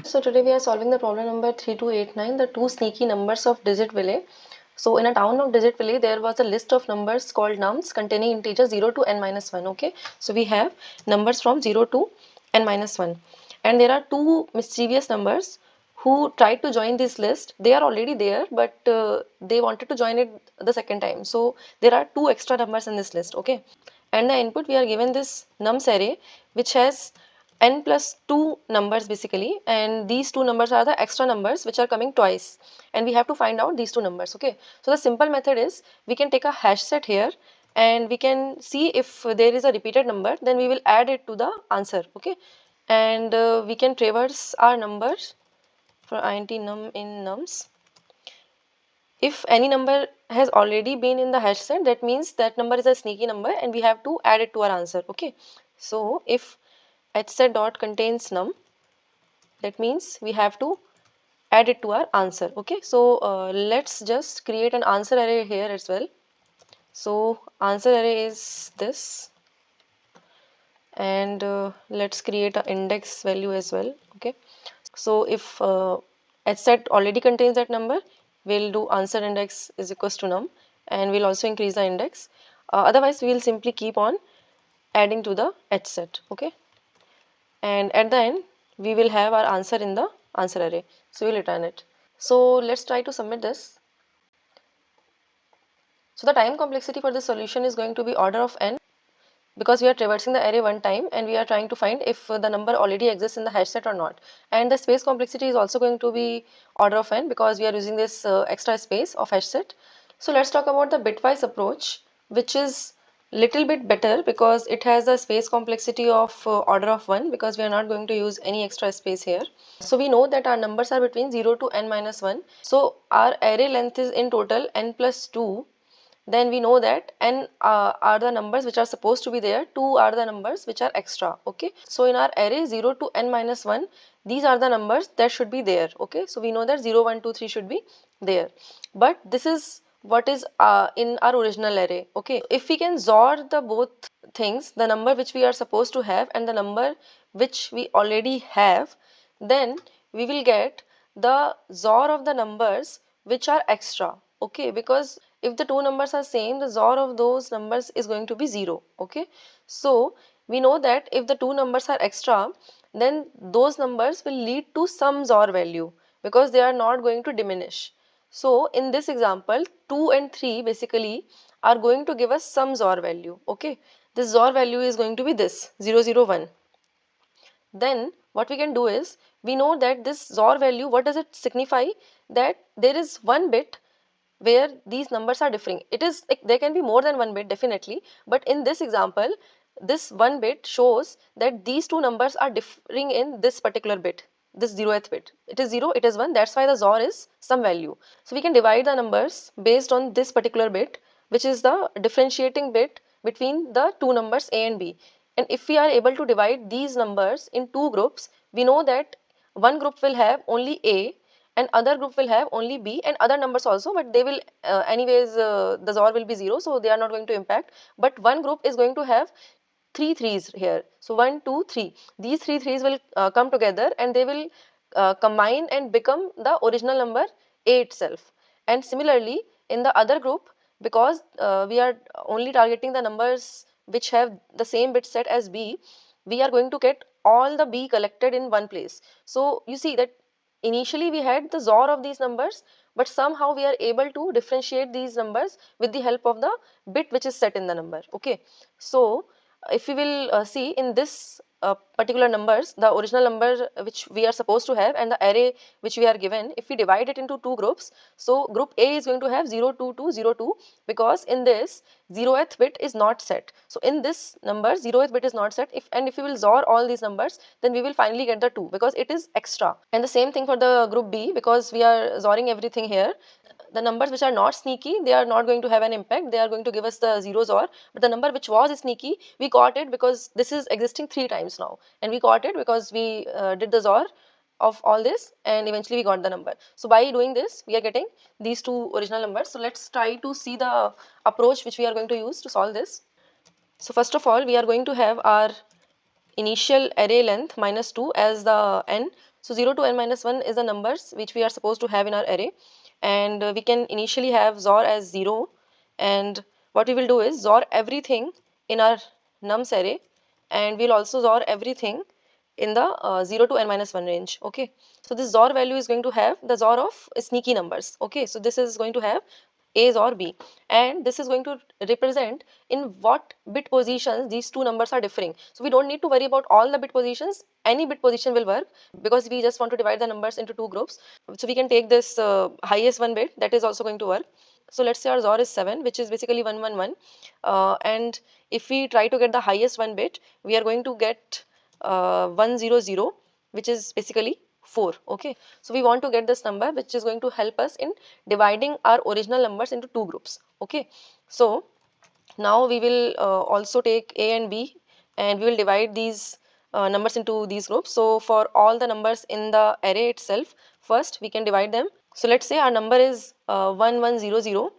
So today we are solving the problem number 3289, the two sneaky numbers of Digitville. So in a town of Digitville, there was a list of numbers called nums containing integers 0 to n minus 1. Okay, so we have numbers from 0 to n minus 1, and there are two mischievous numbers who tried to join this list. They are already there, but they wanted to join it the second time. So there are two extra numbers in this list. Okay, and the input we are given this nums array which has n plus 2 numbers basically, and these two numbers are the extra numbers which are coming twice, and we have to find out these two numbers. Okay, so the simple method is we can take a hash set here and we can see if there is a repeated number, then we will add it to the answer. Okay, and we can traverse our numbers for int num in nums. If any number has already been in the hash set, that means that number is a sneaky number and we have to add it to our answer. Okay, so if HSet dot contains num, that means we have to add it to our answer. Okay, so let's just create an answer array here as well. So answer array is this, and let's create an index value as well. Okay, so if HSet already contains that number, we'll do answer index is equals to num, and we'll also increase the index. Otherwise we'll simply keep on adding to the HSet. Okay, and at the end we will have our answer in the answer array, so we'll return it. So let's try to submit this. So the time complexity for this solution is going to be order of n, because we are traversing the array one time and we are trying to find if the number already exists in the hash set or not. And the space complexity is also going to be order of n, because we are using this extra space of hash set. So let's talk about the bitwise approach, which is little bit better because it has a space complexity of order of 1, because we are not going to use any extra space here. So we know that our numbers are between 0 to n minus 1. So our array length is in total n plus 2. Then we know that n are the numbers which are supposed to be there, 2 are the numbers which are extra. Okay, so in our array 0 to n minus 1, these are the numbers that should be there. Okay, so we know that 0, 1, 2, 3 should be there, but this is what is in our original array. Okay, if we can XOR the both things, the number which we are supposed to have and the number which we already have, then we will get the XOR of the numbers which are extra. Okay, because if the two numbers are same, the XOR of those numbers is going to be 0. Okay, so we know that if the two numbers are extra, then those numbers will lead to some XOR value, because they are not going to diminish. So in this example, 2 and 3 basically are going to give us some XOR value. Okay, this XOR value is going to be this 0, 0, 1. Then what we can do is, we know that this XOR value, what does it signify? That there is one bit where these numbers are differing. It is like there can be more than one bit definitely, but in this example, this one bit shows that these two numbers are differing in this particular bit, this 0th bit. It is 0, it is 1, that's why the XOR is some value. So we can divide the numbers based on this particular bit, which is the differentiating bit between the two numbers a and b. And if we are able to divide these numbers in two groups, we know that one group will have only a and other group will have only b, and other numbers also, but they will anyways the XOR will be 0, so they are not going to impact. But one group is going to have three threes here, so 1, 2, 3. These three threes will come together and they will combine and become the original number a itself. And similarly in the other group, because we are only targeting the numbers which have the same bit set as b, we are going to get all the b collected in one place. So you see that initially we had the XOR of these numbers, but somehow we are able to differentiate these numbers with the help of the bit which is set in the number. Okay, so if we will see in this particular numbers, the original number which we are supposed to have and the array which we are given, if we divide it into two groups, so group A is going to have 0, 2, 2, 0, 2, because in this 0th bit is not set. So in this number 0th bit is not set. If we will XOR all these numbers, then we will finally get the 2, because it is extra. And the same thing for the group B, because we are XORing everything here. The numbers which are not sneaky, they are not going to have an impact, they are going to give us the 0 XOR. But the number which was sneaky, we got it because this is existing 3 times now, and we got it because we did the XOR of all this and eventually we got the number. So by doing this, we are getting these two original numbers. So let's try to see the approach which we are going to use to solve this. So first of all, we are going to have our initial array length minus 2 as the n. So 0 to n minus 1 is the numbers which we are supposed to have in our array, and we can initially have XOR as 0, and what we will do is XOR everything in our nums array, and we'll also XOR everything in the 0 to n minus 1 range. Okay, so this XOR value is going to have the XOR of sneaky numbers. Okay, so this is going to have A's or B, and this is going to represent in what bit positions these two numbers are differing. So we don't need to worry about all the bit positions. Any bit position will work, because we just want to divide the numbers into two groups. So we can take this highest one bit, that is also going to work. So let's say our XOR is 7, which is basically 111, and if we try to get the highest one bit, we are going to get 100, which is basically 4. Okay, so we want to get this number which is going to help us in dividing our original numbers into two groups. Okay, so now we will also take A and B, and we will divide these numbers into these groups. So for all the numbers in the array itself, first we can divide them. So let's say our number is 1100,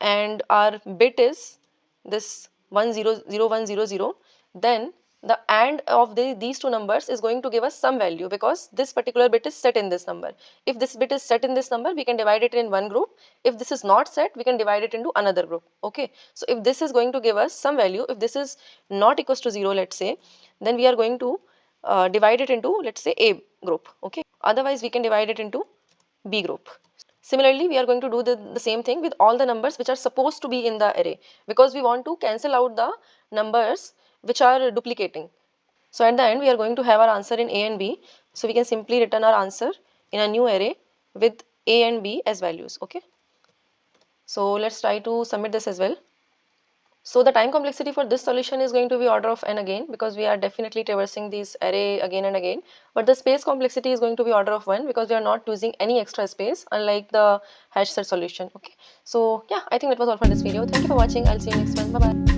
and our bit is this 100100. Then the AND of these two numbers is going to give us some value, because this particular bit is set in this number. If this bit is set in this number, we can divide it in one group. If this is not set, we can divide it into another group. Okay, so if this is going to give us some value, if this is not equals to 0, let's say, then we are going to divide it into, let's say, A group. Okay, otherwise we can divide it into B group. Similarly, we are going to do the same thing with all the numbers which are supposed to be in the array, because we want to cancel out the numbers which are duplicating. So at the end, we are going to have our answer in A and B. So we can simply return our answer in a new array with A and B as values. Okay, so let's try to submit this as well. So the time complexity for this solution is going to be order of n again, because we are definitely traversing this array again and again. But the space complexity is going to be order of 1, because we are not using any extra space, unlike the HashSet solution. Okay, so yeah, I think that was all for this video. Thank you for watching. I'll see you next one. Bye bye.